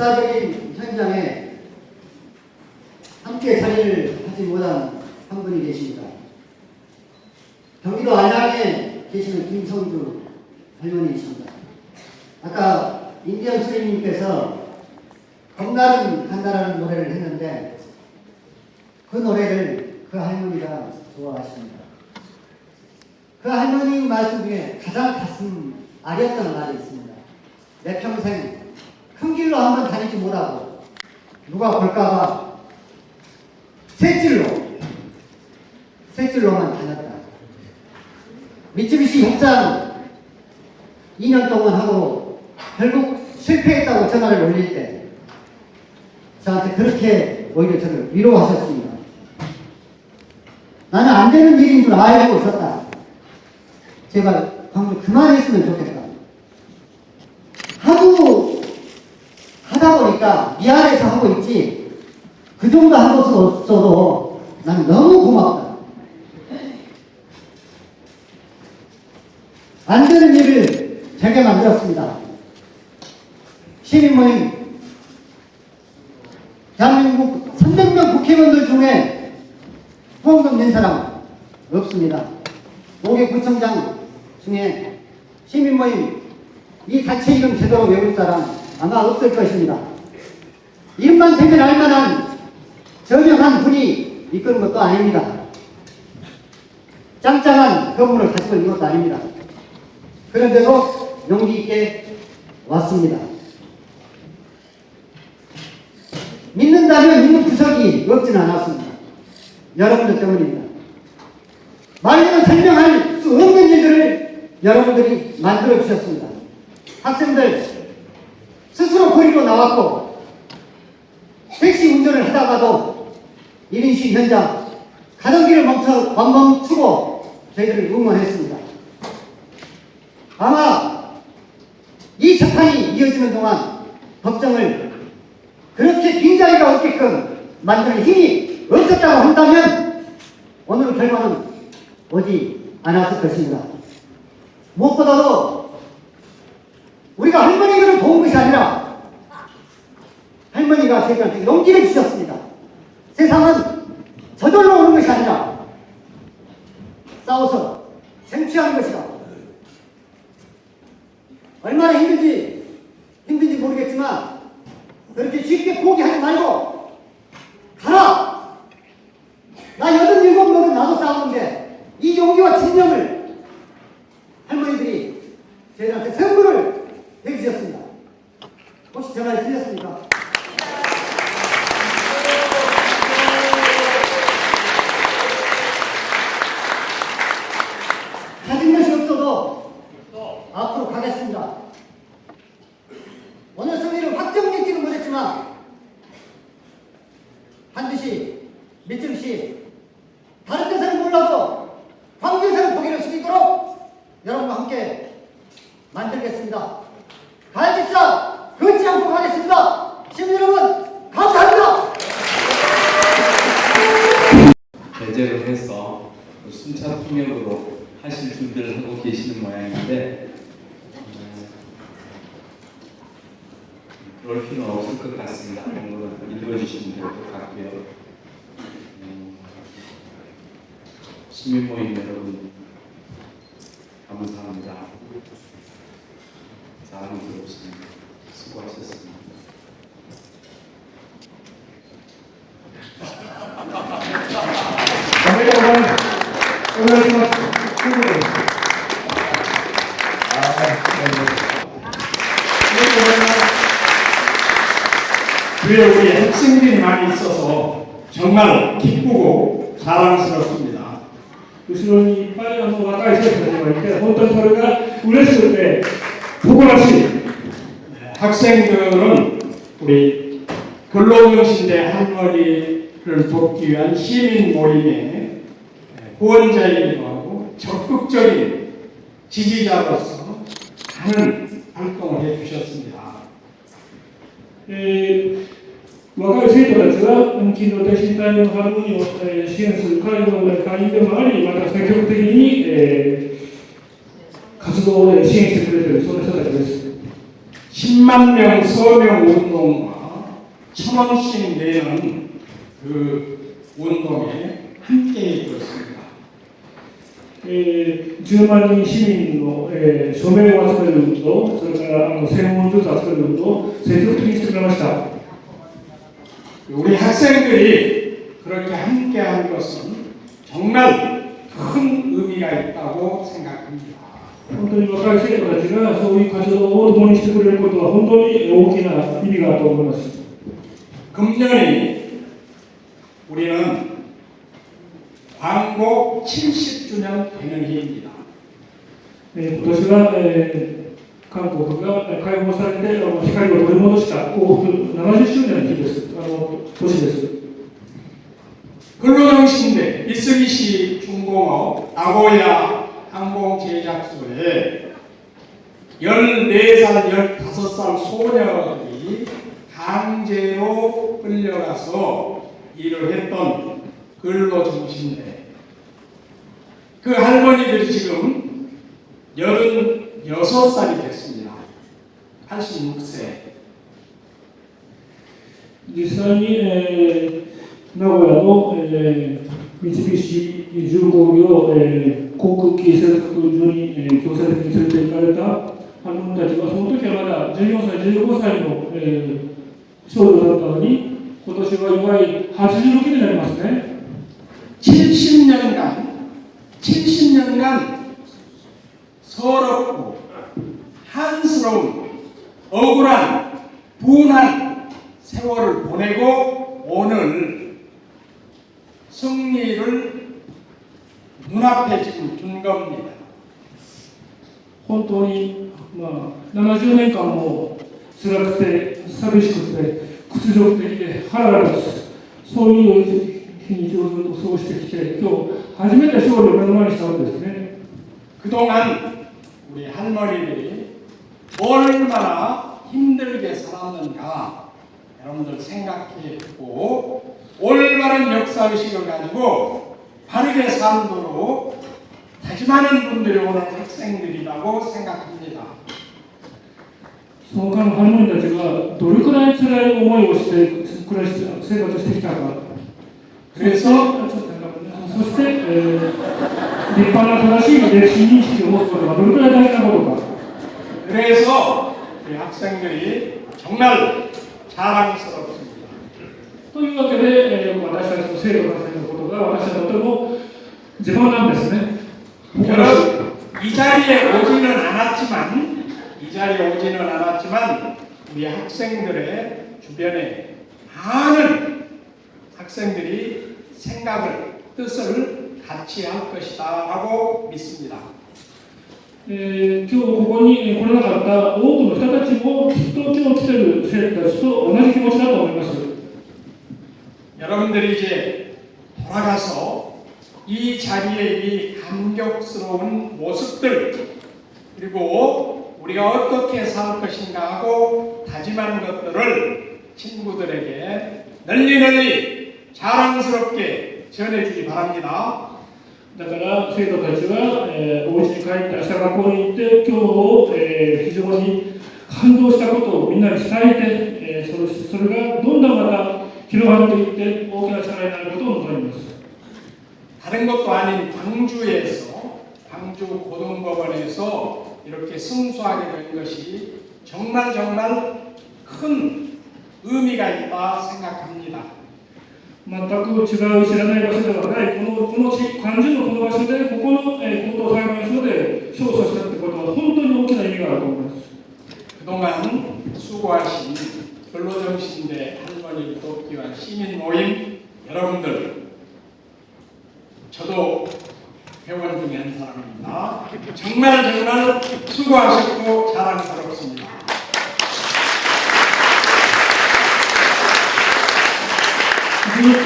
역사적인 현장에 함께 자리를 하지 못한 한 분이 계십니다. 경기도 안양에 계시는 김성주 할머니이십니다. 아까 인디언 스님께서 겁나는 간다라는 노래를 했는데 그 노래를 그 할머니가 좋아하십니다. 그 할머니 말씀 중에 가장 가슴 아렸던 말이 있습니다. 내 평생 큰 길로 한번 다니지 못하고 누가 볼까봐 셋길로만 다녔다. 미쓰비시 협상 2년 동안 하고 결국 실패했다고 전화를 올릴 때 저한테 그렇게 오히려 저를 위로하셨습니다. 나는 안 되는 일인 줄 알고 있었다. 제발 광주 그만했으면 좋겠다. 하도 하다 보니까 미안해서 하고 있지 그 정도 한 것은 없어도 나는 너무 고맙다. 안 되는 일을 되게 만들었습니다. 시민모임 대한민국 300명 국회의원들 중에 후원금 낸 사람 없습니다. 5개 구청장 중에 시민모임 이 단체 이름 제대로 외울 사람 아마 없을 것입니다. 이름만 대면 알만한 저명한 분이 이끄는 것도 아닙니다. 짱짱한 건물을 가지고 있는 것도 아닙니다. 그런데도 용기 있게 왔습니다. 믿는다면 믿는 구석이 없지는 않았습니다. 여러분들 때문입니다. 말로는 설명할 수 없는 일들을 여러분들이 만들어 주셨습니다. 학생들 스스로 거리로 나왔고 택시 운전을 하다가도 1인실 현장 가던 길을 멈추고 저희들을 응원했습니다. 아마 이 재판이 이어지는 동안 법정을 그렇게 빈자리가 없게끔 만드는 힘이 없었다고 한다면 오늘 결과는 오지 않았을 것입니다. 무엇보다도 우리가 할머니들을 도운 것이 아니라 할머니가 저희한테 용기를 주셨습니다. 세상은 저절로 오는 것이 아니라 싸워서 쟁취하는 것이다. 얼마나 힘든지 모르겠지만 그렇게 쉽게 포기하지 말고 가라! 나 87명은 나도 싸우는데 이 용기와 진정을 할머니들이 저희한테 선물을 해주셨습니다. 혹시 제 말이 틀렸습니까? 가진 것이 없어도 앞으로 가겠습니다. 오늘 승리를 확정짓지는 못했지만 반드시 미쓰비시 다른 데서는 몰라도 광주에서는 고개를 숙이도록 여러분과 함께 만들겠습니다. 갈짓자 걷지 않고 가겠습니다. 시민 여러분 감사합니다. 배제를 해서 순차 통역으로 하실 준비를 하고 계시는 모양인데 그럴 필요는 없을 것 같습니다. 오늘은 읽어주시면 될 것 같고요. 시민모임 여러분 감사합니다. 자랑스럽습니다. 수고하셨습니다. 뒤에 우리 학생들이 많이 있어서 정말 기쁘고 자랑스럽습니다. 後ろにいっぱい若い生徒たちがいて、本当にそれが嬉しくて誇らしい。 학생들은 우리 근로정신대 할머니를 돕기 위한 시민 모임의 후원자이기도 하고 적극적인 지지자로서 많은 활동을 해주셨습니다. 若い生徒たちが勤労挺身隊のハーモニーを支援する会の会員でもあり、また積極的に活動で支援してくれているそんな人たちです。 10만 10만 명 서명 운동과 1,000원씩 내는 그 운동에 함께 해주었습니다. 10万人市民の、署名を集める運動、それから専門書を集める運動を積極的にしてくれました。 우리 학생들이 그렇게 함께한 것은 정말 큰 의미가 있다고 생각합니다. 本当に若い生徒たちがそういう活動を共にしてくれることは本当に大きな意味があると思います。 금년이 우리는 광복 70주년 되는 해입니다. 今年は、韓国が解放されて光を取り戻した幸福70周年の日です。年です。 근로정신대 미쓰비시 중공업 나고야 항공제작소에 14살, 15살 소녀들이 강제로 끌려가서 일을 했던 근로정신대. 그 할머니들이 지금 86살이 됐습니다. 86세. 実際に、名古屋の、三菱重工業、航空機製作所に、強制的に連れて行かれた犯人たちは、その時はまだ14歳、15歳の、少女だったのに、今年は祝い86になりますね。 70년간 서럽고 한스러운 억울한 분한 세월을 보내고 오늘 승리를 눈앞에 지금 둔 겁니다. 本当に、70年間も辛くて、寂しくて、屈辱的で、腹が立つ、そういう日にちをずっと過ごしてきて、今日初めて勝利を目の前にしたわけですね。 그동안 우리 할머니들이 얼마나 힘들게 살았는가 여러분들 생각해보고 올바른 역사의식을 가지고 바르게 살도록 다짐하는 분들이 오늘 학생들이라고 생각합니다. その間の犯人たちがどれくらい辛い思いをして暮らして生活してきたか。そして、立派な正しい歴史認識を持つことがどれくらい大事なことか。 그래서 우리 학생들이 정말 자랑스럽습니다. というわけで、私たちの生徒たちのことが私はとても自慢なんですね。 여러분, 이 자리에 오지는 않았지만 우리 학생들의 주변에 많은 학생들이 생각을 뜻을 같이 할 것이다라고 믿습니다. 今日ここに来れなかった多くの人たちもきっと今日来ている生徒たちと同じ気持ちだと思います。 여러분들이 이제 돌아가서 이 자리에 이 감격스러운 모습들 그리고 우리가 어떻게 살 것인가 하고 다짐한 것들을 친구들에게 널리 자랑스럽게 전해주기 바랍니다. だから生徒たちは、お家に帰って明日学校に行って今日を、非常に感動したことをみんなに伝えて、それがどんどんまた広がっていって大きな力になることを望みます。 다른 것도 아닌 광주 고등법원에서 이렇게 승소하게 된 것이 정말 큰 의미가 있다 생각합니다. 全く違う知らない場所ではないこの漢字のこの場所でここの高等裁判所で勝訴したってことは本当に大きな意味があると思います。 그동안 수고하신 근로정신대 할머니를 돕기 위한 시민 모임 여러분들 저도 회원 중에 한 사람입니다. 정말 수고하셨고 자랑스럽습니다. ずっと、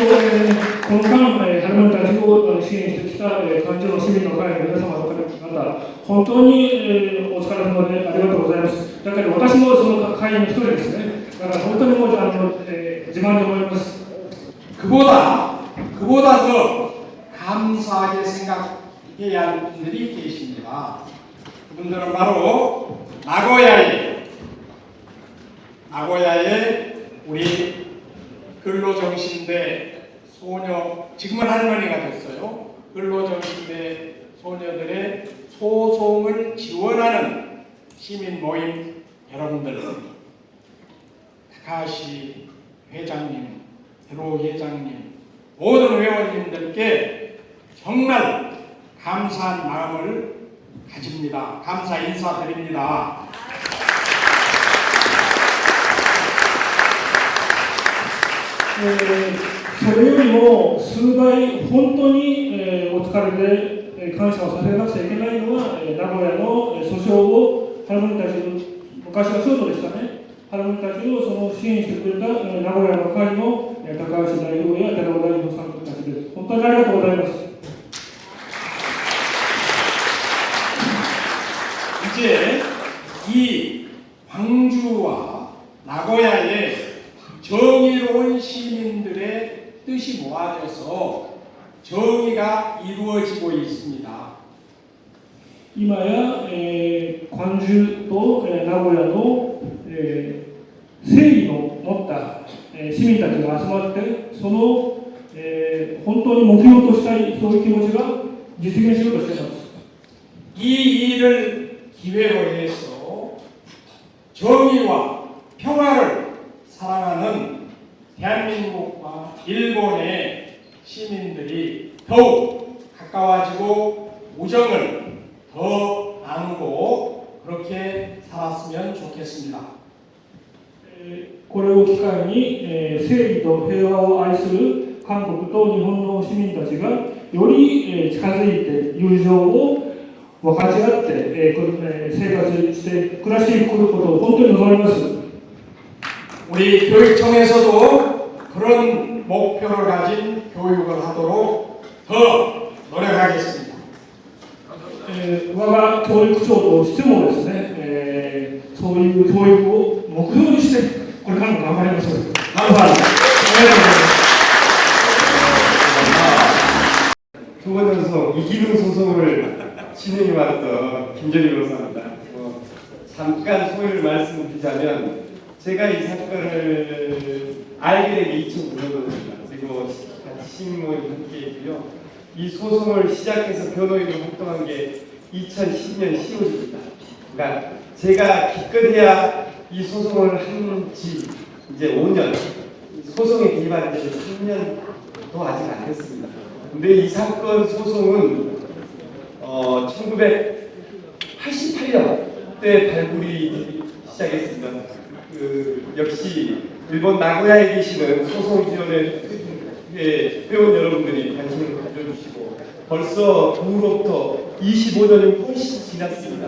この間、ハルマンたちを支援してきた環状の市民の会の皆様方、本当に、お疲れ様でありがとうございます。だけど私もその会員の一人ですね。だから本当にもう自慢に思います。 그보다 더 감사하게 생각해야 할 분들이 계십니다. 그분들은 바로 나고야의 나고야의 우리 근로정신대 소녀, 지금은 할머니가 됐어요. 근로정신대 소녀들의 소송을 지원하는 시민 모임 여러분들, 타카시 회장님, 드로 회장님, 모든 회원님들께 정말 감사한 마음을 가집니다. 감사 인사드립니다. それよりも数倍本当に、お疲れで、感謝をさせなくちゃいけないのは、名古屋の、訴訟をハルモニたちの昔は京都でしたね。ハルモニたちをその支援してくれた、名古屋の会の、高橋代表や寺尾代表さんたちです。本当にありがとうございます。 이제 이 광주와 나고야의 정의로운 시민들의 뜻이 모아져서 정의가 이루어지고 있습니다. 今や、関中と、名古屋の、誠意の持った、市民たちが集まってその、本当に目標としたいそういう気持ちが実現しようとしています。 이 일을 기회로 해서 정의와 평화를 사랑하는 대한민국과 일본의 시민들이 더욱 가까워지고 우정을 더 나누고 그렇게 살았으면 좋겠습니다. これを機会に、正義と平和を愛する韓国と日本の市民たちがより、近づいて友情を分かち合って、生活して暮らしていくことを本当に望みます。 우리 교육청에서도 그런 목표를 가진 교육을 하도록 더 노력하겠습니다. 我が教育長としてもですね、そういう教育を目標にしてこれからも頑張ります。頑張ります。ありがとうございます。 두 번 연속 이기능 소송을 진행해왔던 김정일 변호사입니다. 잠깐 소회를 말씀드리자면 제가 이 사건을 알게 된 게 2009년도입니다. 그리고 시민모임 함께했고요. 이 소송을 시작해서 변호인으로 활동한 게 2010년 10월입니다. 그러니까 제가 기껏해야 이 소송을 한 지 이제 5년, 소송에 개입한 지 3년도 아직 안 됐습니다. 근데 이 사건 소송은 1988년 때 발굴이 시작했습니다. 역시 일본 나고야에 계시는 소송지원회 회원 여러분들이 관심을 가져주시고 벌써 그 후로부터 25년이 훨씬 지났습니다.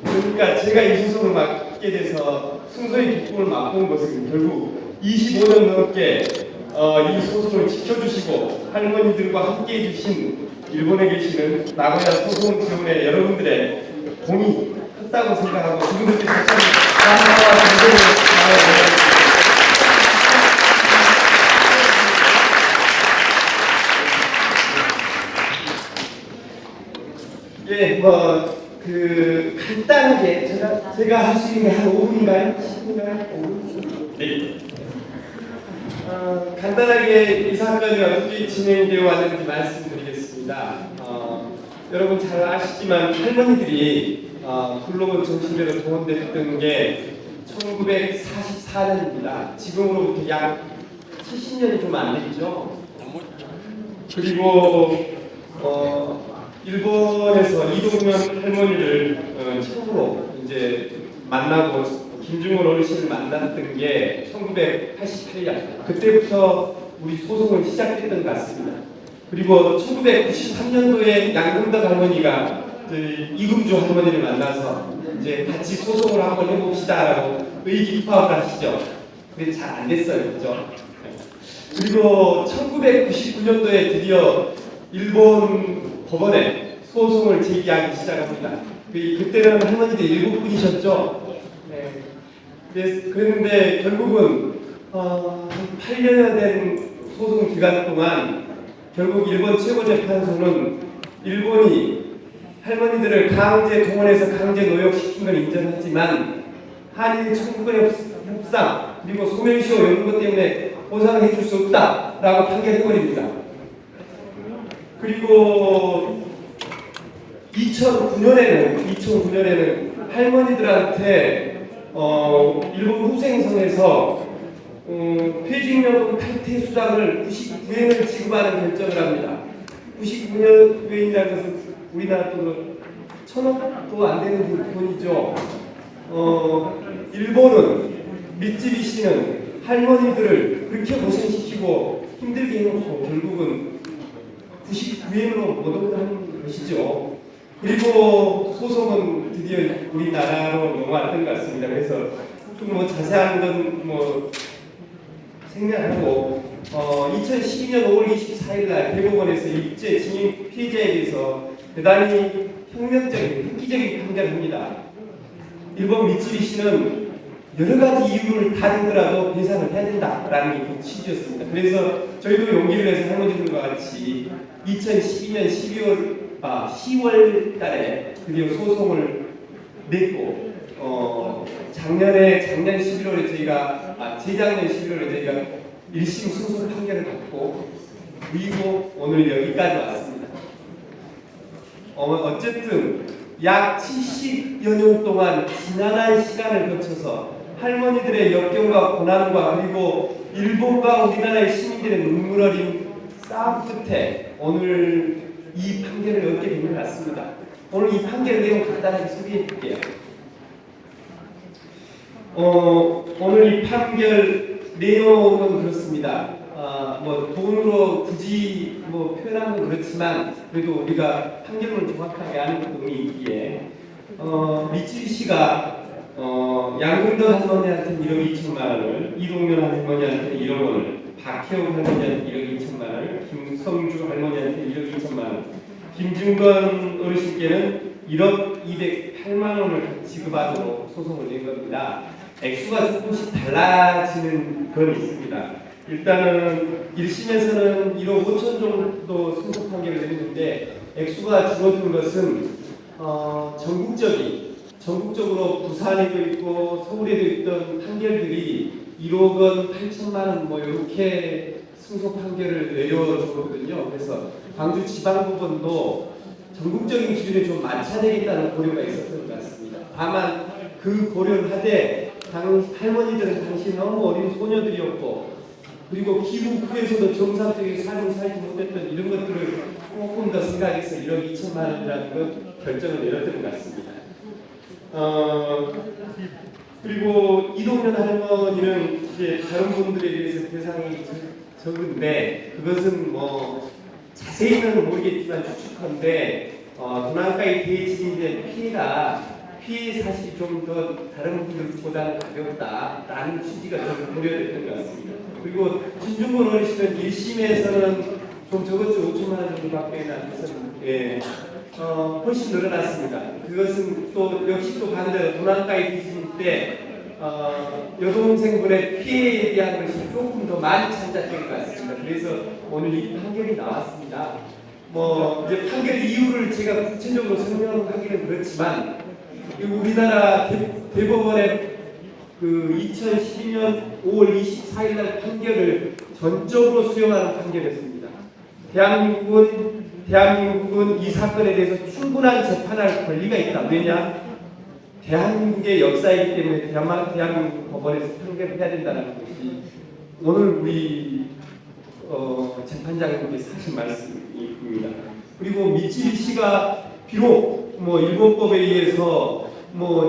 그러니까 제가 이 소송을 맡게 돼서 순서의 기쁨을 맛본 것은 결국 25년 넘게 이 소송을 지켜주시고 할머니들과 함께 해주신 일본에 계시는 나고야 소송 지원회 여러분들의 공이 컸다고 생각하고 그분들께 다시 한번 감사와 존경을 나눠드립니다. 예, 간단하게 제가 할 수 있는 한 5분인가요? 10분인가요? 네. 간단하게 이 사건이 어떻게 진행되어 왔는지 말씀드리겠습니다. 여러분 잘 아시지만 할머니들이 글로벌 정신대로 동원됐던 게 1944년입니다. 지금으로부터 약 70년이 좀 안 됐죠. 그리고 일본에서 이동면 할머니를 처음으로 이제 만나고 김중월 어르신을 만났던 게 1988년 그때부터 우리 소송은 시작됐던 것 같습니다. 그리고 1993년도에 양금덕 할머니가 이금주 할머니를 만나서 이제 같이 소송을 한번 해봅시다라고 의기투합을 하시죠. 근데 잘 안 됐어요, 그죠? 그리고 1999년도에 드디어 일본 법원에 소송을 제기하기 시작합니다. 그때는 할머니들 7분이셨죠. 그랬는데 결국은 8년여 된 소송 기간 동안 결국 일본 최고재판소는 일본이 할머니들을 강제 동원해서 강제 노역시킨 건 인정했지만 한일 청구권에 협상 그리고 소멸시효 이런 것 때문에 보상을 해줄 수 없다라고 판결해버립니다. 그리고 2009년에는 할머니들한테 일본 후생성에서 퇴직연금 탈퇴 수당을 99엔을 지급하는 결정을 합니다. 99엔이라는 것은 우리나라 돈으로 1,000원도 안 되는 돈이죠. 일본은 미쯔비시는 할머니들을 그렇게 고생시키고 힘들게 해놓고 결국은 99엔으로 못 얻는 것이죠. 그리고 소송은 드디어 우리나라로 넘어왔던 것 같습니다. 그래서 좀 뭐 자세한 건 생략하고 2012년 5월 24일 날 대법원에서 일제 징용 피해자에 대해서 대단히 혁명적인 획기적인 판결을 합니다. 일본 미쯔비시는 여러 가지 이유를 다르더라도 배상을 해야 된다라는 게 그 취지였습니다. 그래서 저희도 용기를 내서 할머니들과 같이 2012년 10월 달에 드디어 소송을 냈고 작년 11월에 재작년 11월에 저희가 1심 승소 판결을 받고 그리고 오늘 여기까지 왔습니다. 어쨌든 약 70여 년 동안 지난한 시간을 거쳐서 할머니들의 역경과 고난과 그리고 일본과 우리나라의 시민들의 눈물 어린 싸움 끝에 오늘 이 판결을 얻게 된 것 같습니다. 오늘 이 판결 내용 간단하게 소개해 드릴게요. 오늘 이 판결 내용은 그렇습니다. 돈으로 굳이 표현하는 건 그렇지만 그래도 우리가 판결문을 정확하게 아는 부분이 있기에 미쯔비시가 양근덕 할머니한테 1억 2천만 원을, 이동면 할머니한테 1억 원을, 박혜옥 할머니한테 1억 2천만 원을, 김성주 할머니한테 1억 2천만 원, 김중건 어르신께는 1억 208만 원을 지급하도록 소송을 낸 겁니다. 액수가 조금씩 달라지는 건 있습니다. 일단은 1심에서는 1억 5천 정도 승소 판결을 내렸는데 액수가 줄어든 것은 전국적으로 부산에도 있고 서울에도 있던 판결들이 1억 원, 8천만 원 이렇게 승소 판결을 내려줬거든요. 그래서 광주 지방법원도 전국적인 기준에 좀 맞춰야 되겠다는 고려가 있었던 것 같습니다. 다만 그 고려를 하되 할머니들은 당시 너무 어린 소녀들이었고 그리고 귀국 후에서도 정상적인 삶을 살지 못했던 이런 것들을 조금 더 생각해서 1억 2천만 원이라는 것 결정을 내렸던 것 같습니다. 그리고 이동면 할머니는 이제 다른 분들에 비해서 대상이 적은데 그것은 자세히는 모르겠지만 추측컨대 도난가의 대지진의 피해 사실이 좀 더 다른 분들보다는 가볍다라는 취지가 좀 고려됐던 것 같습니다. 그리고 진중권 어르신은 1심에서는 좀 적었죠. 5천만 원 정도밖에 안 됐었는데 훨씬 늘어났습니다. 그것은 또 역시 또 반대로 도난가의 대지진 때 여동생분의 피해에 대한 것이 조금 더 많이 참작된 것 같습니다. 그래서 오늘 이 판결이 나왔습니다. 이제 판결 이유를 제가 구체적으로 설명하기는 그렇지만 우리나라 대법원의 그 2012년 5월 24일 날 판결을 전적으로 수용하는 판결이었습니다. 대한민국은 이 사건에 대해서 충분한 재판할 권리가 있다. 왜냐? 대한민국의 역사이기 때문에 대한민국 법원에서 판결을 해야 된다는 것이 오늘 우리 재판장님께 사실 말씀입니다. 그리고 미쯔비시가 비록 일본법에 의해서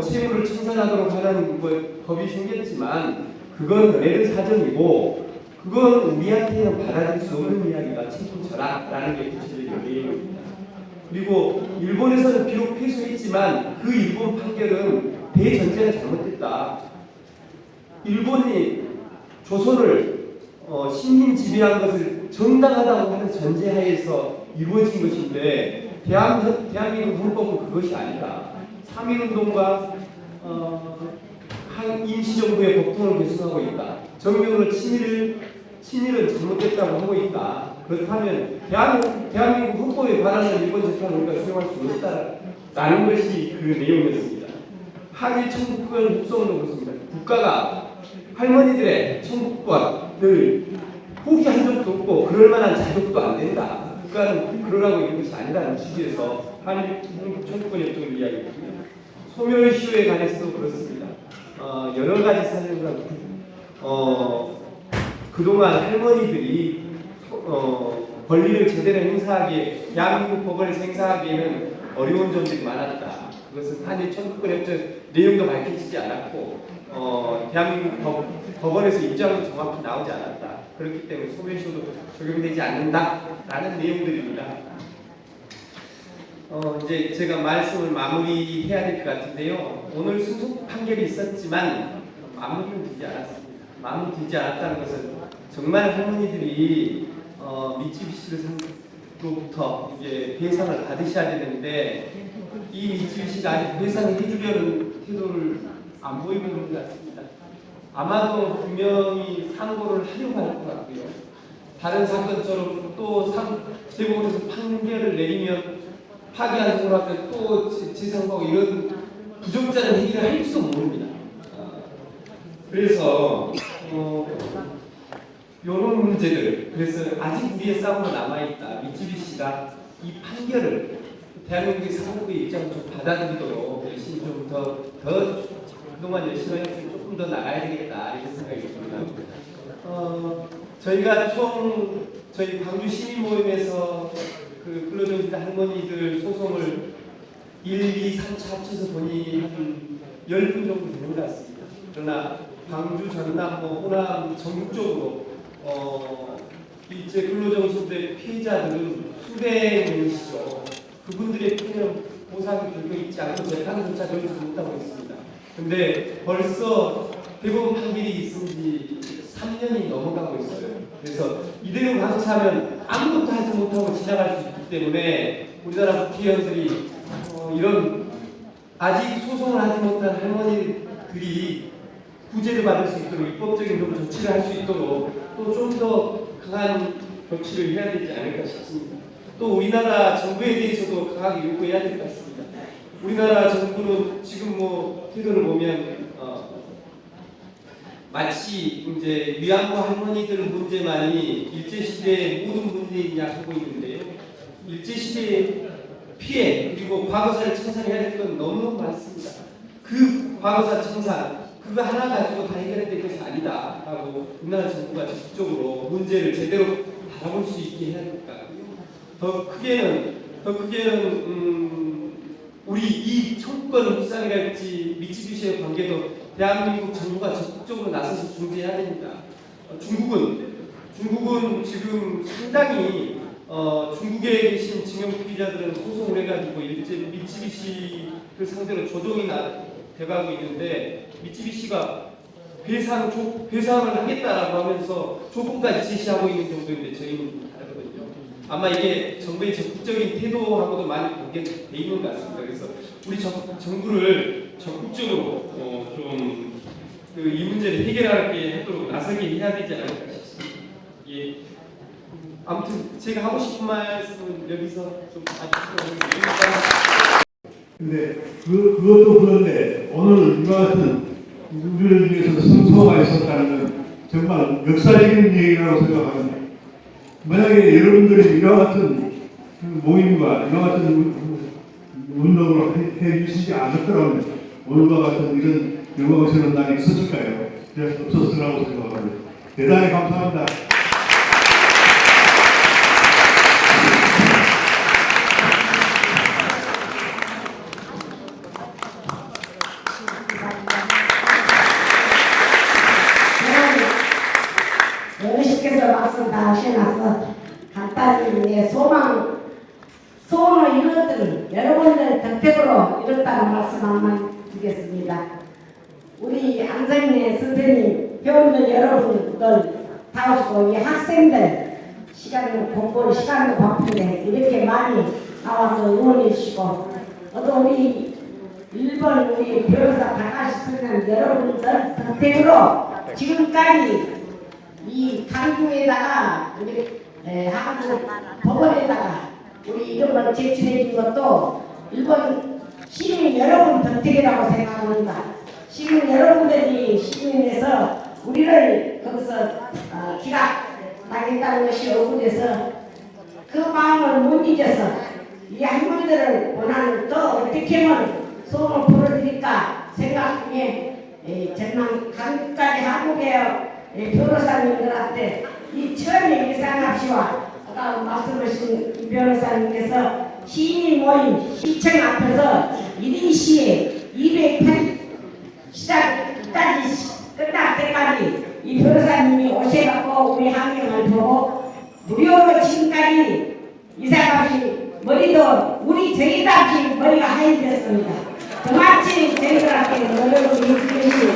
채무를 청산하도록 하는 법이 생겼지만 그건 너네들 사정이고 그건 우리한테는 받아들일 수 없는 이야기가 책임져라라는 게 구체적인 내용입니다. 그리고 일본에서는 비록 패소했지만 그 일본 판결은 대전제가 잘못됐다. 일본이 조선을 식민 지배한 것을 정당하다고 하는 전제하에서 이루어진 것인데 대한민국 헌법은 그것이 아니다. 3.1운동과 임시정부의 법통을 계승하고 있다. 정명을 친일은 잘못됐다고 하고 있다. 그렇다면 대한민국 헌법에 관한 일본 재판을 우리가 수용할 수 없다라는 것이 그 내용이었습니다. 한일 청구권 협정도 그렇습니다. 국가가 할머니들의 청구권을 포기한 적도 없고 그럴 만한 자격도 안 된다. 국가는 그러라고 있는 것이 아니라는 취지에서 한국 청구권협정을 이야기했고요. 소멸시효에 관해서도 그렇습니다. 여러 가지 사정으로 그동안 할머니들이 권리를 제대로 행사하기에 대한민국 법원에서 행사하기에는 어려운 점들이 많았다. 그것은 한일 청구권협정 내용도 밝혀지지 않았고 대한민국 법원에서 입장도 정확히 나오지 않았다. 그렇기 때문에 소멸시효도 적용되지 않는다라는 내용들입니다. 이제 제가 말씀을 마무리해야 될 것 같은데요. 오늘 승소 판결이 있었지만 마무리는 되지 않았습니다. 마무리되지 않았다는 것은 정말 할머니들이 미쓰비시로부터 이제 배상을 받으셔야 되는데 이 미쓰비시가 아직 배상을 해주려는 태도를 안 보이고 있는 것 같습니다. 아마도 분명히 상고를 하려고 할 것 같고요. 다른 사건처럼 또 대법원에서 판결을 내리면 파기한 선고를 하면 또 재상고하고 이런 부정자는 해결을 할지도 모릅니다. 그래서 이런 문제들, 그래서 아직 우리의 싸움은 남아있다. 미쓰비시가 이 판결을 대한민국의 사법부의 입장을 좀 받아들이도록 열심히 좀 더 그동안 열심히 했으면 조금 더 나가야 되겠다 이런 생각이 듭니다. 저희가 저희 광주 시민 모임에서 그 근로정지자 할머니들 소송을 1, 2, 3차 합쳐서 보니 한 10분 정도 되는 것 같습니다. 그러나 광주, 전남, 호남 전국적으로 일제 근로정지대 피해자들은 수백 명이시죠. 그분들의 피해는 보상이 결국 있지 않고 재판조차 걸리지 못하고 있습니다. 근데 벌써 대법원 판결이 있은 지 3년이 넘어가고 있어요. 그래서 이대로 방치하면 아무것도 하지 못하고 지나갈 수 있기 때문에 우리나라 국회의원들이 이런 아직 소송을 하지 못한 할머니들이 구제를 받을 수 있도록 입법적인 좀 조치를 할 수 있도록 또 좀 더 강한 조치를 해야 되지 않을까 싶습니다. 또 우리나라 정부에 대해서도 강하게 요구해야 될 것 같습니다. 우리나라 정부는 지금 태도를 보면 마치 이제 위안부 할머니들 문제만이 일제시대의 모든 문제이냐 하고 있는데요. 일제시대의 피해 그리고 과거사를 청산해야 될 건 너무 많습니다. 그 과거사 청산 그거 하나 가지고 다 해결해야 될 것이 아니다 하고 우리나라 정부가 적극적으로 문제를 제대로 바라볼 수 있게 해야 될 것 같고요. 더 크게는 우리 이 청구권 협상이랄지 미쓰비시의 관계도 대한민국 정부가 적극적으로 나서서 중재해야 됩니다. 중국은 지금 상당히 중국에 계신 징용 피의자들은 소송을 해가지고 일제 미쓰비시를 상대로 조정이 돼가고 있는데 미쓰비시가 배상을 하겠다라고 하면서 조건까지 제시하고 있는 정도인데 저희는 다르거든요. 아마 이게 정부의 적극적인 태도하고도 많이 관계돼 있는 것 같습니다. 그래서 우리 정부를 적극적으로 좀 이 문제를 해결하게 하도록 나서게 해야 되지 않을까 싶습니다. 예. 아무튼 제가 하고 싶은 말씀은 여기서 좀 아쉽습니다. 근데 그것도 그런데 오늘 이와 같은 우리를 위해서 성소가 있었다는 건 정말 역사적인 얘기라고 생각합니다. 만약에 여러분들이 이와 같은 모임과 이와 같은 운동을 해주시지 않았더라면 오늘과 같은 이런 영광스러운 날이 있었을까요? 없었으라고 생각합니다. 대단히 감사합니다. 어르신께서 말씀 다 하셔놔서 간단히 소원을 이루었던 여러분들 덕택으로 이뤘다는 말씀 한번 드리겠습니다. 우리 안성래 선생님, 배우는 여러분들 다 오시고 이 학생들 공부를 시간도 바쁜데 이렇게 많이 나와서 응원해 주시고 또 우리 일본 우리 변호사 다카시 선생님 여러분들 덕택으로 지금까지 이 강주에다가 우리 한국 법원에다가 우리 이름을 제출해 준 것도 일본 시민 여러분 덕택이라고 생각합니다. 시민 여러분들이 시민에서 우리를 거기서 기각당했다는 것이 억울해서 그 마음을 못 잊어서 이 할머니들을 원하는 또 어떻게 하면 소원을 풀어드릴까 생각 중에 전남 강까지 한국의 변호사님들한테 이 처음에 이상합 씨와 아까 말씀하신 이 변호사님께서 시민 모임 시청 앞에서 1인 시에 208 시작까지 끝날 때까지 이 변호사님이 오셔갖고 우리 환경을 보고 무료로 지금까지 이상합 씨 머리도 우리 저희다 없이 머리가 하얘졌습니다. 그만치 저희들한테 노력을 해주시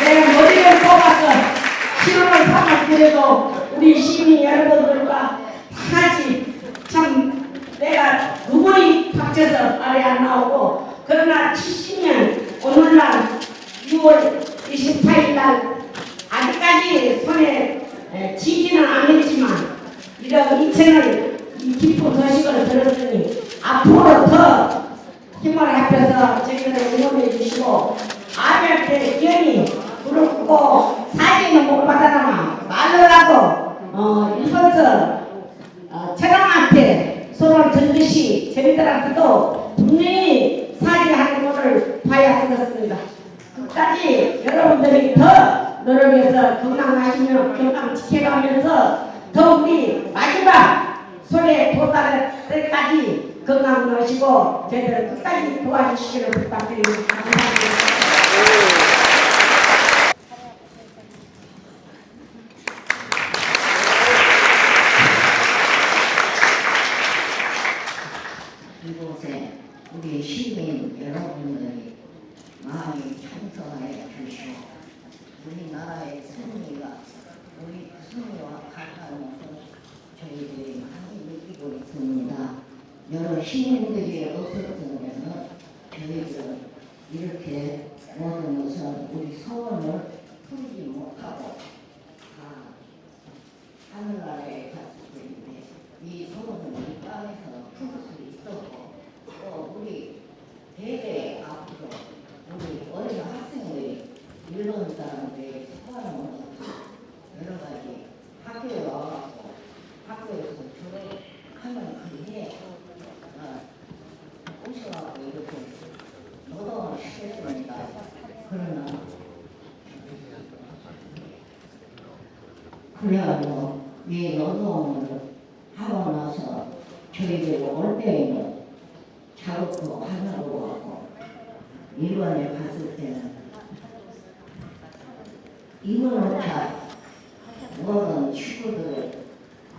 내 머리를 뽑아서 실험을 삼았더라도 우리 시민 여러분들과 같이 참 내가 눈물이 닥쳐서 말이 안 나오고 그러나 70년 오늘날 6월 28일 날 아직까지 손에 쥐지는 않았지만 이런 이천을 이 기쁜 소식을 들었으니 앞으로 더 힘을 합해서 저희들을 응원해 주시고 아들한테 기연이 부르고 사진은 못 받아나마 말로라도 일본서 촬영한테 손을 들듯이 저희들한테도 분명히 사진하는 것을 봐야 하겠습니다. 끝까지 여러분들이 더 노력해서 건강하시며 건강 지켜가면서 더 우리 마지막 손에 도달할 때까지 건강하시고 저희들 끝까지 도와주시기를 부탁드립니다. 감사합니다. 이곳에 우리 시민 여러분들이 마음이 청성하여 주시고 우리나라의 승리가 우리 승리와 가까워서 저희들이 많이 느끼고 있습니다. 여러 시민들이 없었으면 저희들은 이렇게 모든 것을 우리 소원을 풀지 못하고 하늘나라에 갔을 텐데 이 소원을 이 땅에서 풀 수 있었고 또 우리 대대 앞으로 우리 어린 학생들이 일본 사람들이 소원을 여러 가지 학교에 와서 학교에서 졸업하면 그게 오셔가지고 이렇게 노동을 시켰습니다. 그러나 그래가지고 이 노동을 하고 나서 저희들이 올 때에는 작업도 하나도 하고 일본에 갔을 때는 이번호차 모든 친구들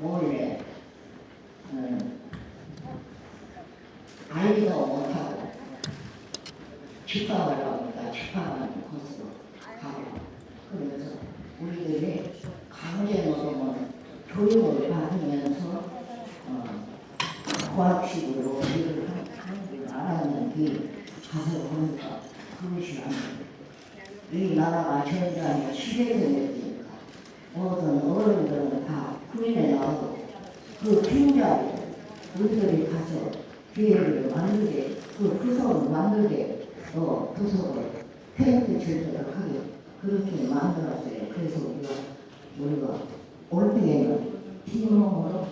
몰래 알지도 못하고 집밥을 하니까 집밥하는 곳으로 가고 그래서 우리들이 강제 노동을 교육을 받으면서 과학식으로 일을 하는 줄 알았는데 가서 보니까 그것이 아니고 이 나라가 전쟁에 시대되었으니까 모든 어른들은 다 군인에 나오고 그 팀장이 우리들이 가서 기회를 만들게 그 구석을 만들게 또 구석을 페인트 칠도록 하게 그렇게 만들었어요. 그래서 우리가 올 때에는 팀으로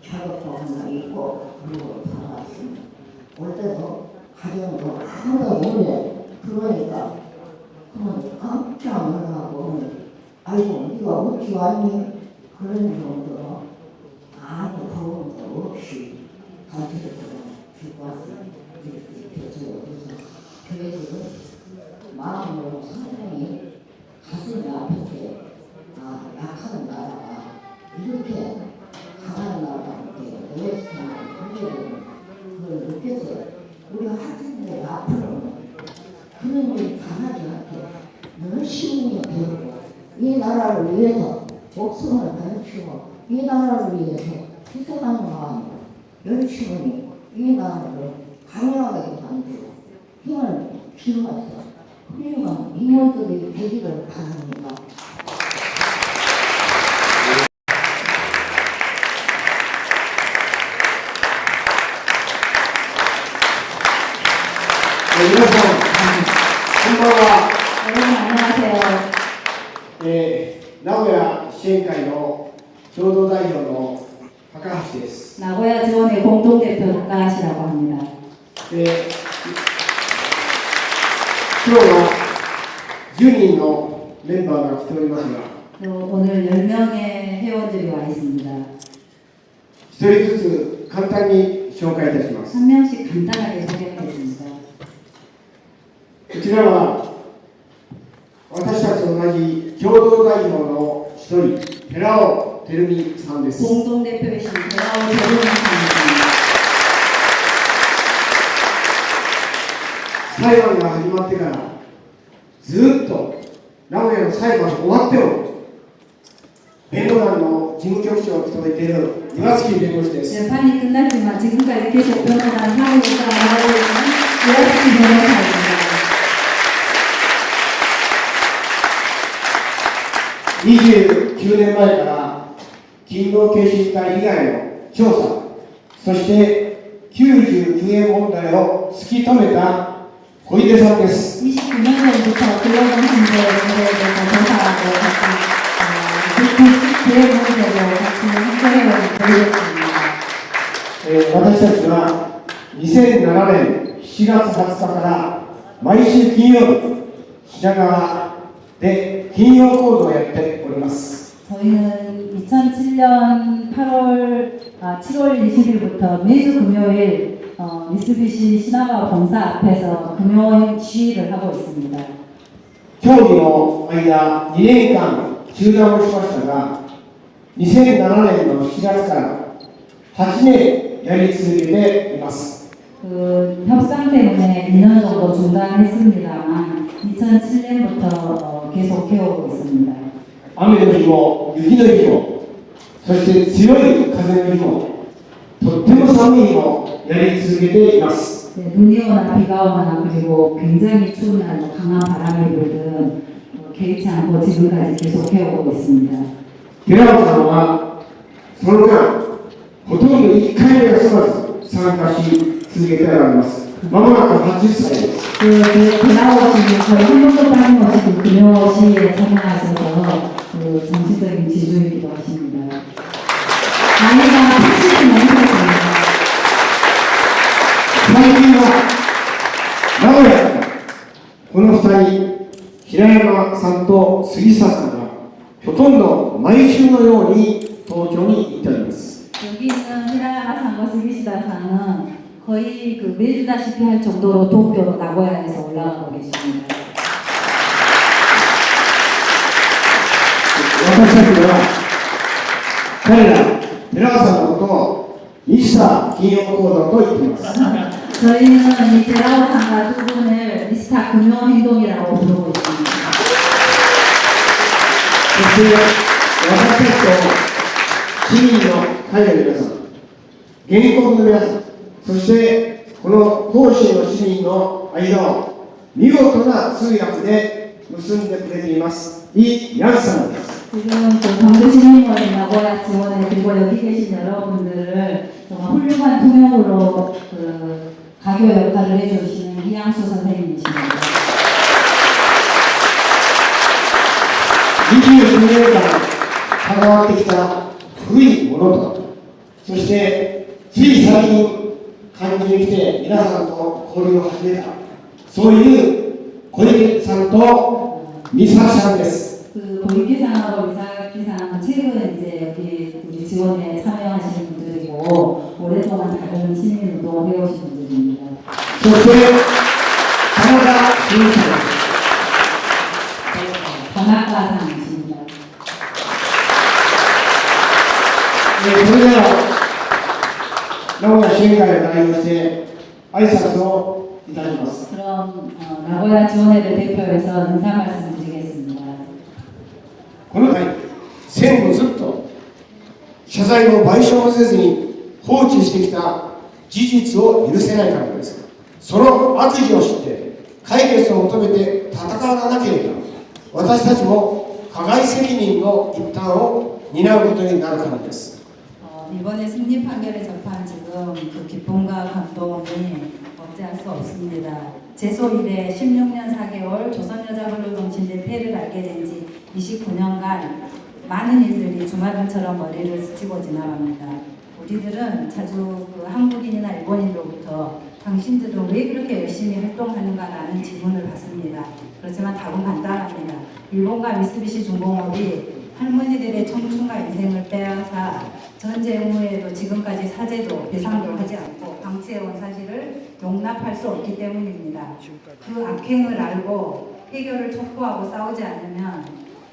작업도 하나 있고 그리고 받아왔습니다. 올 때도 가정도 아무도 몰래 그러니까 그만 깜짝 놀라고 아이고 네가 어찌 왔니? 그런 정도로 아무 도움도 없이 단체로 들고 왔습니다. 그래서 저희들은 마음으로 상당히 가슴이 아팠어요. 약한 나라가 이렇게 강한 나라한테 왜 그런 그걸 느꼈어요. 우리가 학생들의 앞으로는 그런 일이 강하지 않게 열심히 배우고 이 나라를 위해서 목숨을 바치고 이 나라를 위해서 희생하는 마음으로 열심히 이 나라를 강력하게 만들고 힘을 기울여서 훌륭한 인물들이 되기를 바랍니다. 여러분 안녕하세요. 名古屋支援会の共同代表の高橋です。 나고야 지원의 공동대표 박가하시라고 합니다. 今日は10人のメンバーが来ておりますが、 오늘 10명의 회원들이 와 있습니다. 一人ずつ簡単に紹介いたします。 한 명씩 간단하게 소개하겠습니다. こちらは私たちと同じ共同代表の一人、寺尾照美さんです。 공동대표이신 배라오 대표님입니다. 裁判が始まってからずっと名古屋の裁判終わっても弁護団の事務局長を務めている岩月弁護士です。 재판이 끝났지만 지금까지 계속 변호단 사무국장을 하고 있는 유학식 변호사입니다. 29年前から勤労刑事会以外の調査、そして99円問題を突き止めた小出さんです。 29년 전부터 근로정신제에 대해서 조사하고 같이 기획 문제로 같이 함께해온 교육입니다. 私たちは2007年7月20日から毎週金曜日、品川で金曜講座をやっております。 저희는 2007년 7월 20일부터 매주 금요일 미쓰비시 시나가 본사 앞에서 금요 시위를 하고 있습니다. 協議の間2年間中断をしましたが、2007年の7月から8年やり続けています。 그 협상 때문에 2년 정도 중단했습니다만 2007년부터 계속 해오고 있습니다. 雨の日も雪の日も、そして強い風の日も、とっても寒い日もやり続けています。 네, 눈이 오나 비가 오나 그리고 굉장히 추운 날도 강한 바람이 불든 개의치 않고 지금까지 계속 해오고 있습니다. 寺尾さんはその間ほとんど1回目が済まず参加し続けておられます。まもなく80歳です。 배나오시는 저희 한 번도 빠짐없이 그 금요 시위에 참여하셔서 그 정신적인 지주이기도 하십니다. 나이가 80이 넘으셨습니다. 最近は名古屋からこの2人、平山さんと杉下さんがほとんど毎週のように東京に行っております。 여기 있는 히라야마상과 스기시다상은 거의 그 매주 다시피 할 정도로 도쿄 나고야에서 올라가고 계십니다. 私たちは彼ら寺川さんのことを西田金曜講座と言っています。 저희는 이 베라오상과 두 분을 미스터 금요행동이라고 부르고 있습니다. そして私たちと市民の会の皆さん、原告の皆さん、そしてこの甲州の市民の間を見事な通訳で結んでくれていますイ・ヤンさんです。 지금 그 광주시민원인 나고야 지원에 그리고 여기 계신 여러분들을 정말 훌륭한 통역으로 그 가교 역할을 해주시는 이양수 선생님이십니다. 29年間関わってきた古いものと、そしてつい最近感じに来て皆さんと交流を始めた、そういう小池さんと三崎さんです。 그 고위기상하고 미사기상 최근 이제 여기 우리 지원에 참여하시는 분들이고 오랫동안 다른 시민운동을 해오신 분들입니다. そして田中俊さん、 관악가상이십니다. それでは名古屋市議会を代表して挨拶をいたします。 그럼 나고야 지원회를 대표해서 인사 말씀드리겠습니다. この度戦後ずっと謝罪も賠償もせずに放置してきた事実を許せないからです。その悪事を知って解決を求めて戦わなければ私たちも加害責任の一端を担うことになるからです。 이번에 승리 판결을 접한 지금 그 기쁨과 감동이 억제할 수 없습니다. 제소 이래 16년 4개월 조선여자근로정신대 폐해를 알게 된 지 29년간 많은 일들이 주마등처럼 머리를 스치고 지나갑니다. 우리들은 자주 그 한국인이나 일본인으로부터 당신들은 왜 그렇게 열심히 활동하는가라는 질문을 받습니다. 그렇지만 답은 간단합니다. 일본과 미쓰비시 중공업이 할머니들의 청춘과 인생을 빼앗아 전쟁 후에도 지금까지 사죄도 배상도 하지 않고 방치해온 사실을 용납할 수 없기 때문입니다. 그 악행을 알고 해결을 촉구하고 싸우지 않으면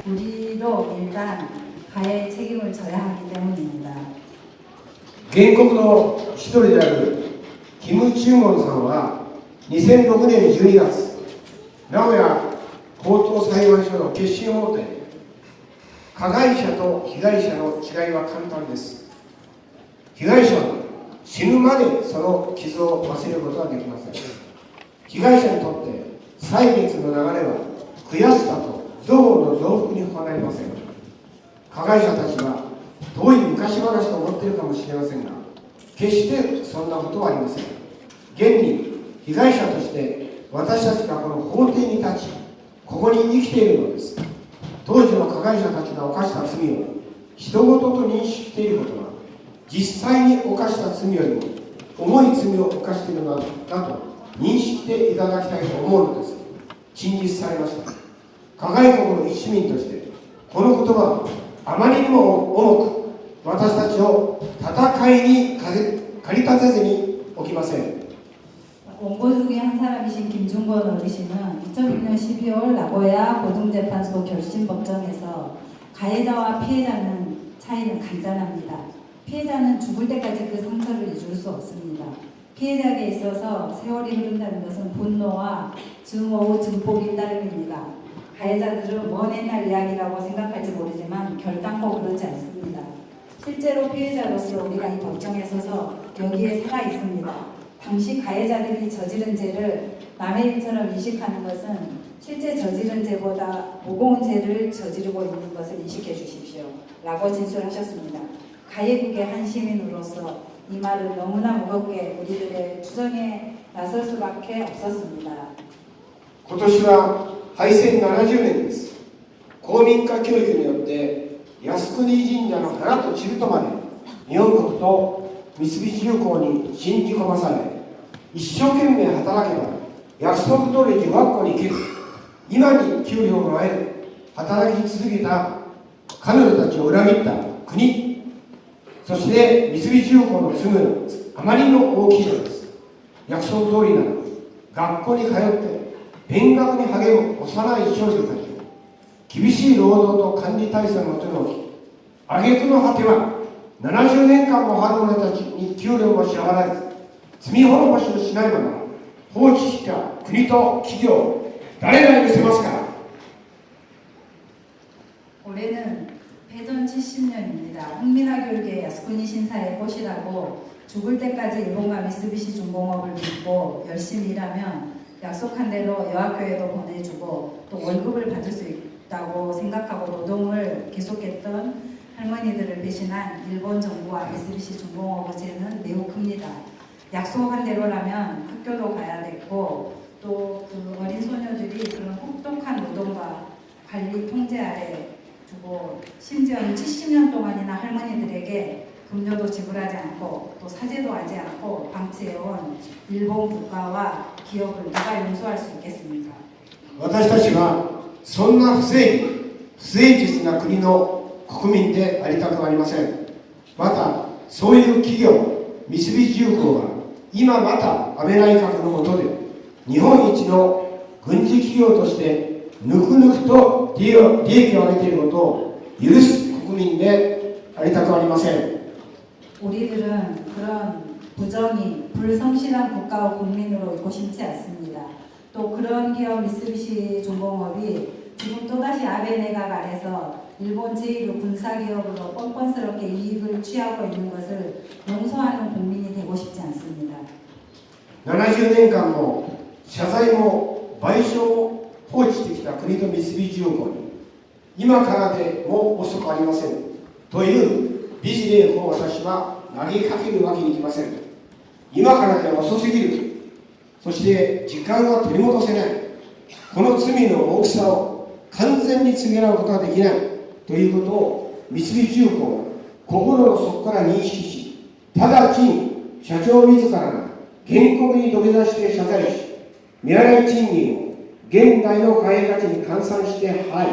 우리도 일단 가해의 책임을 져야 하기 때문입니다. 原告の一人であるキム・チュンゴンさんは2006年12月名古屋高等裁判所の結審法廷で加害者と被害者の違いは簡単です。被害者は死ぬまでその傷を忘れることはできません。被害者にとって歳月の流れは悔しさと憎悪の増幅に他なりません。加害者たちは遠い昔話と思っているかもしれませんが、決してそんなことはありません。現に被害者として私たちがこの法廷に立ち、ここに生きているのです。当時の加害者たちが犯した罪を人事と認識していることは、実際に犯した罪よりも重い罪を犯しているのだと認識していただきたいと思うのです。陳述されました。加害国の一市民として、この言葉はあまりにも重く、私たちを戦いに駆り立てずにおきません。 원고 중에 한 사람이신 김중건 어르신은 2006년 12월 나고야 고등재판소 결심법정에서 가해자와 피해자는 차이는 간단합니다. 피해자는 죽을 때까지 그 상처를 잊을 수 없습니다. 피해자에게 있어서 세월이 흐른다는 것은 분노와 증오, 증폭이 따름입니다. 가해자들은 먼 옛날 이야기라고 생각할지 모르지만 결단코 그러지 않습니다. 실제로 피해자로서 우리가 이 법정에 서서 여기에 살아 있습니다. 당시 가해자들이 저지른 죄를 남의 일처럼 인식하는 것은 실제 저지른 죄보다 무거운 죄를 저지르고 있는 것을 인식해 주십시오. 라고 진술하셨습니다. 가해국의 한 시민으로서 이 말은 너무나 무겁게 우리들의 추정에 나설 수밖에 없었습니다. 今年は敗戦70年です。公民化教育によって靖国神社の花と散るとまで日本国と三菱重工に信じ込まされ、一生懸命働けば約束通りに学校に行ける、今に給料をもらえる、働き続けた彼女たちを裏切った国、そして三菱重工の罪があまりにも大きいのです。約束通りなら学校に通って勉学に励む幼い少女たちを厳しい労働と管理体制のもとに置き、挙句の果ては70年間も春者たちに給料も支払わず、罪滅ぼしをしないまま放置した国と企業、誰が許せますか。 올해는 패전 70년입니다. 흥미나 교육의 야스쿠니 신사의 꽃이라고 죽을 때까지 일본과 미쓰비시 중공업을 믿고 열심히 일하면 약속한 대로 여학교에도 보내주고 또 월급을 받을 수 있다고 생각하고 노동을 계속했던 할머니들을 배신한 일본 정부와 미쓰비시 중공업의 죄는 매우 큽니다. 약속한 대로라면 학교도 가야 됐고 또 그 어린 소녀들이 그런 혹독한 노동과 관리 통제 아래 두고 심지어는 70년 동안이나 할머니들에게 급료도 지불하지 않고 또 사죄도 하지 않고 방치해온 일본 국가와 기업을 누가 용서할 수 있겠습니까? 私たちはそんな不誠実な国の国民でありたくありません。またそういう企業、三菱重工は今また安倍内閣の下で日本一の軍事企業としてぬくぬくと利益を上げていることを許す国民でありたくありません。 우리들은 그런 부정이 불성실한 국가와 국민으로 있고 싶지 않습니다. 또 그런 기업 미쓰비시 중공업이 지금 또다시 아베 내각 아래서 일본 제1의 군사기업으로 뻔뻔스럽게 이익을 취하고 있는 것을 용서하는 국민이 되고 싶지 않습니다. 70年間も謝罪も賠償も放置してきた国と三菱重工に今からでも遅くありませんという美辞令を私は投げかけるわけにいきません。今からでは遅すぎる。そして時間は取り戻せない。この罪の大きさを完全に告げらうことはできないということを三菱重工は心の底から認識し、直ちに社長自らが原告に土下座して謝罪し、未払い賃金を現代の貨幣価値に換算して払い、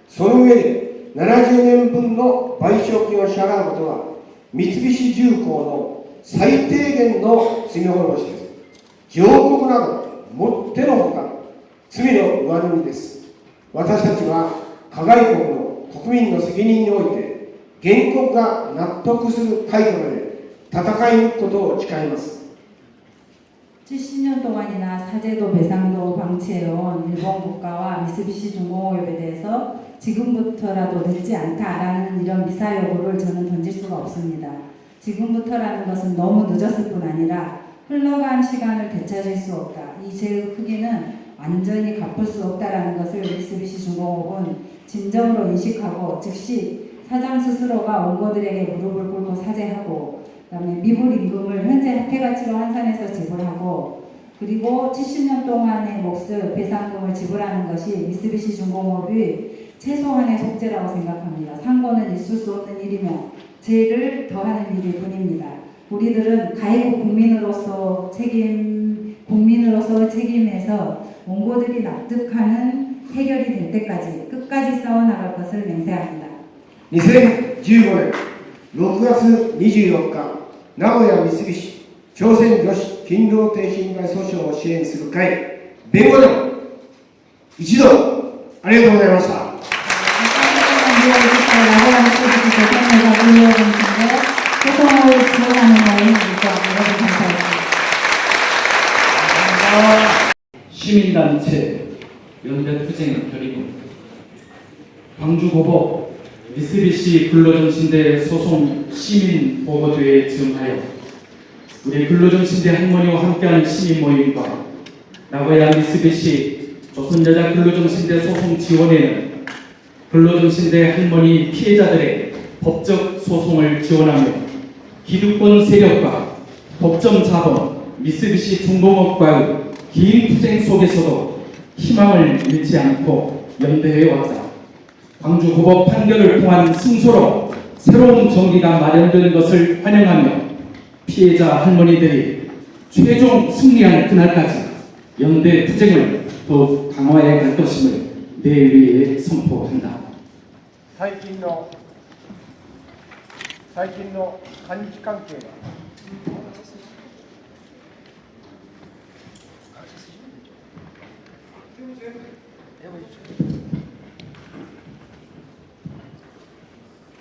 その上で70年分の賠償金を支払うことは三菱重工の最低限の罪滅ぼしです。上告などもってのほか罪の上塗りです。私たちは加害国の国民の責任において原告が納得する態度で戦い抜くことを誓います。 70년 동안이나 사제도 배상도 방치해온 일본 국가와 미쓰비시 중공업에 대해서 지금부터라도 늦지 않다라는 이런 미사 여구를 저는 던질 수가 없습니다. 지금부터라는 것은 너무 늦었을 뿐 아니라 흘러간 시간을 되찾을 수 없다. 이 죄의 크기는 완전히 갚을 수 없다라는 것을 미쓰비시 중공업은 진정으로 인식하고 즉시 사장 스스로가 원고들에게 무릎을 꿇고 사죄하고 그다음에 미불 임금을 현재 화폐 가치로 환산해서 지불하고 그리고 70년 동안의 몫을 배상금을 지불하는 것이 미쓰비시 중공업의 최소한의 속죄라고 생각합니다. 상고는 있을 수 없는 일이며 죄를 더하는 일일 뿐입니다. 우리들은 가해국 국민으로서 책임에서 원고들이 납득하는 해결이 될 때까지 끝까지 싸워나갈 것을 맹세합니다. 2015年6月24日、名古屋三菱朝鮮女子勤労停止委員会訴訟を支援する会弁護団、一同ありがとうございました。 시민단체 연대투쟁 결의문 광주고법 미쓰비시 근로정신대 소송 시민보호대회에 증하여 우리 근로정신대 할머니와 함께하는 시민모임과 나고야 미쓰비시 조선여자 근로정신대 소송 지원회는 근로정신대 할머니 피해자들의 법적 소송을 지원하며 기득권 세력과 독점 자본 미쓰비시 중공업과의 긴 투쟁 속에서도 희망을 잃지 않고 연대해 왔다. 광주고법 판결을 통한 승소로 새로운 정기가 마련되는 것을 환영하며 피해자 할머니들이 최종 승리할 그날까지 연대 투쟁을 더욱 강화해 갈 것임을 대의회에 선포한다. 最近の韓日関係は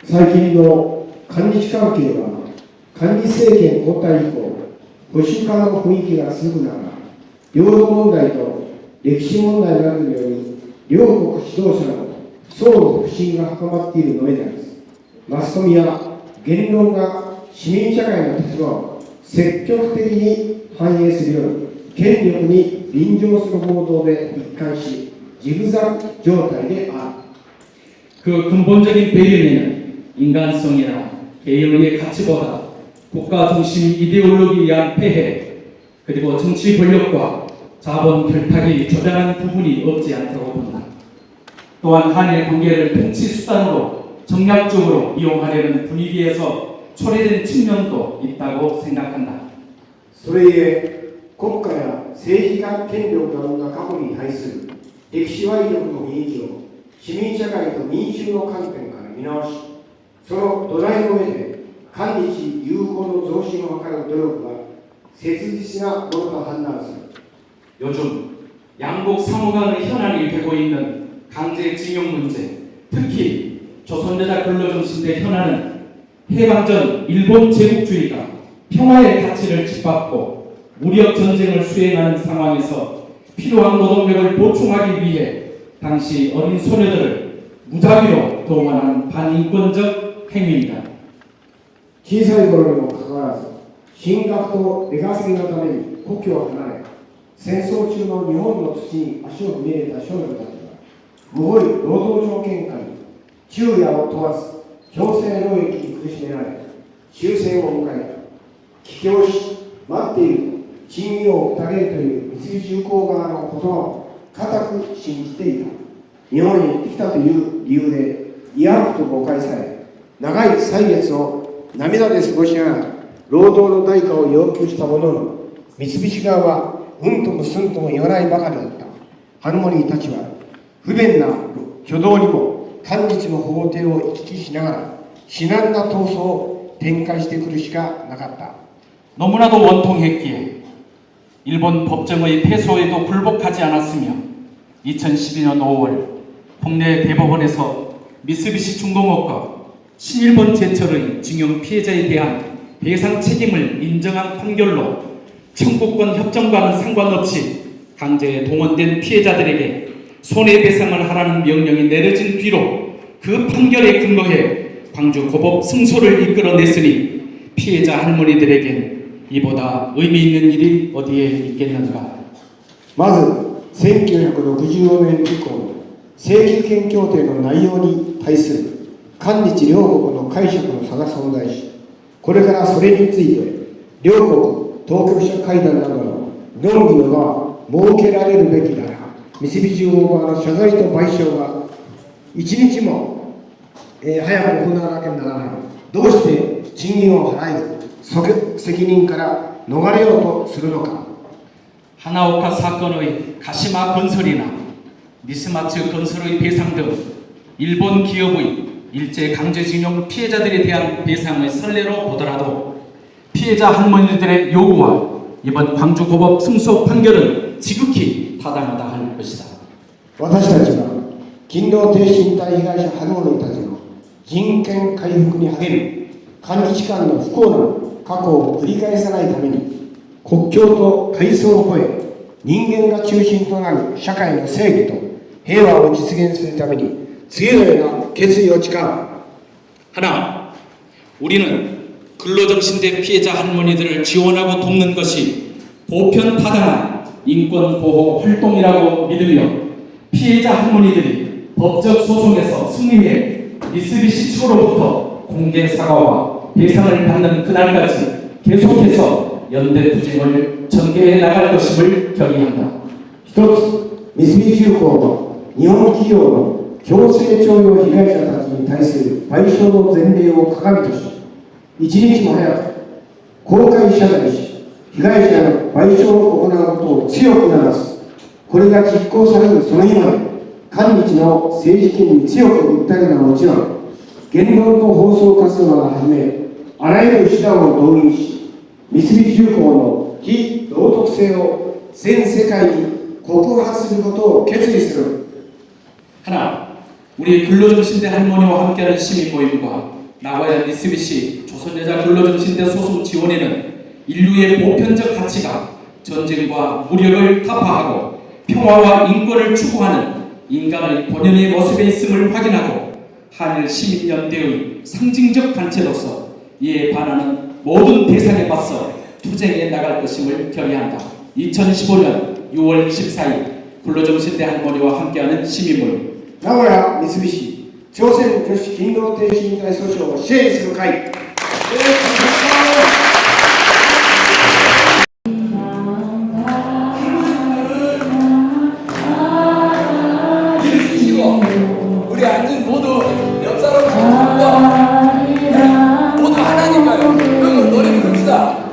最近の韓日関係は韓日政権交代以降保守化の雰囲気が続く中、領土問題と歴史問題などにより両国指導者の相互不信が深まっているのみならず、マスコミや言論が市民社会の立場を積極的に反映するように権力に便乗する報道で一貫しジグザグ状態である。 그 근본적인 배경에는 인간성이나 개인의 가치보다 국가 중심 이데올로기에 의한 폐해 그리고 정치 권력과 자본 결탁이 조장한 부분이 없지 않다고 본다. 또한 한일 관계를 정치 수단으로 정략적으로 이용하려는 분위기에서 초래된 측면도 있다고 생각한다. それゆえ国家や政治家権力が生んだ過去に対する歴史歪曲の雰囲気を市民社会と民衆の観点から見直し、その土台の上で韓日友好の増進を図る努力が切実なものと判断する。 요즘 양국 상호간의 현안이 되고 있는 강제징용 문제, 특히 조선여자 근로정신대 현안은 해방전 일본 제국주의가 평화의 가치를 짓밟고 무력 전쟁을 수행하는 상황에서 필요한 노동력을 보충하기 위해 당시 어린 소녀들을 무작위로 동원한 반인권적 행위이다. 小さい頃にもかかわらず進学と出稼ぎのために故郷を離れ戦争中の日本の土に足を踏み入れた少女たちがむごい労働条件下に昼夜を問わず強制労役に苦しめられ終戦を迎えた帰郷し待っている信義をたげるという三菱重工側のことを固く信じていた。日本に行ってきたという理由で嫌なこと誤解され、長い歳月を涙で過ごしながら労働の代価を要求したものの、三菱側はうんともすんとも言わないばかりだった。ハルモニーたちは不便な挙動にも韓日の法廷を行き来しながら至難な闘争を展開してくるしかなかった。 너무나도 원통했기에 일본 법정의 패소에도 굴복하지 않았으며 2012년 5월 국내 대법원에서 미쓰비시 중공업과 신일본 제철의 징용 피해자에 대한 배상 책임을 인정한 판결로 청구권 협정과는 상관없이 강제에 동원된 피해자들에게 손해배상을 하라는 명령이 내려진 뒤로 그 판결에 근거해 광주 고법 승소를 이끌어냈으니 피해자 할머니들에겐 이보다 의미 있는 일이 어디에 있겠는가. まず1965年以降の請求権協定の内容に対する韓日両国の解釈の差が存在し、これからそれについて両国当局者会談などの論議の場は設けられるべきだが、三菱重工側の謝罪と賠償が一日も早く行わなければならない。どうして賃金を払えず責任から逃れようとするのか。 하나오카 사건의 가시마 건설이나 미스마츠 건설의 배상 등 일본 기업의 일제 강제징용 피해자들에 대한 배상의 선례로 보더라도 피해자 할머니들의 요구와 이번 광주 고법 승소 판결은 지극히 타당하다 할 것이다. 私たちは勤労停止引退被害者ハルモニーたちの人権回復に励み、韓日間の不幸な過去を繰り返さないために国境と階層を超え人間が中心となる社会の正義と平和を実現するために次のような決意を誓う。 하나, 우리는 근로정신대 피해자 할머니들을 지원하고 돕는 것이 보편타당한 인권보호 활동이라고 믿으며 피해자 할머니들이 법적 소송에서 승리해 미쓰비시 측으로부터 공개 사과와 배상을 받는 그날까지 계속해서 연대투쟁을 전개해 나갈 것임을 결의한다. 一つ、三菱重工は日本企業の強制徴用被害者たちに対する賠償の前例を鏡とし、一日も早く公開謝罪し、被害者の賠償を行うことを強く促す。これが実行されるその日まで、韓日の政治権に強く訴えるのはもちろん、言論の放送活動をはじめ、あらゆる手段を動員し、三菱重工の非道徳性を全世界に告発することを決意する。 하나, 우리 근로정신대 할머니와 함께하는 시민 모임과 나와야 미쓰비시 조선여자 근로정신대 소송 지원에는 인류의 보편적 가치가 전쟁과 무력을 타파하고 평화와 인권을 추구하는 인간의 본연의 모습에 있음을 확인하고 한일 시민연대의 상징적 단체로서 이에 반하는 모든 대상에 맞서 투쟁해 나갈 것임을 결의한다. 2015년 6월 24일 근로정신대 할머니와 함께하는 시민모임 名古屋三菱朝鮮女子勤労停止引退訴訟を支援する会。우리 앉은 모두 옆 사람을 잡고 모두 하나니까요. 그걸 노래 부릅시다.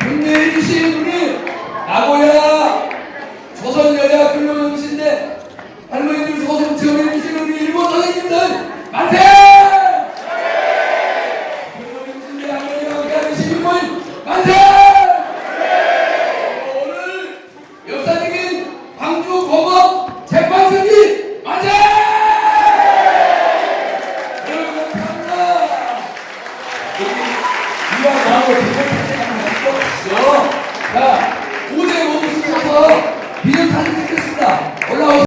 격려해주신 우리 나고야 조선여자 근로정신대 할머니들 소송 지원해주신 우리 일본 선생님들 만세! 근로정신대 할머니와 함께하는 시민모임 만세! 오늘 역사적인 광주 고법 재판선기 만세! 여러분 감사합니다. 이와하고 자, 5대 모두 쓰셔서 비디오 사진 찍겠습니다.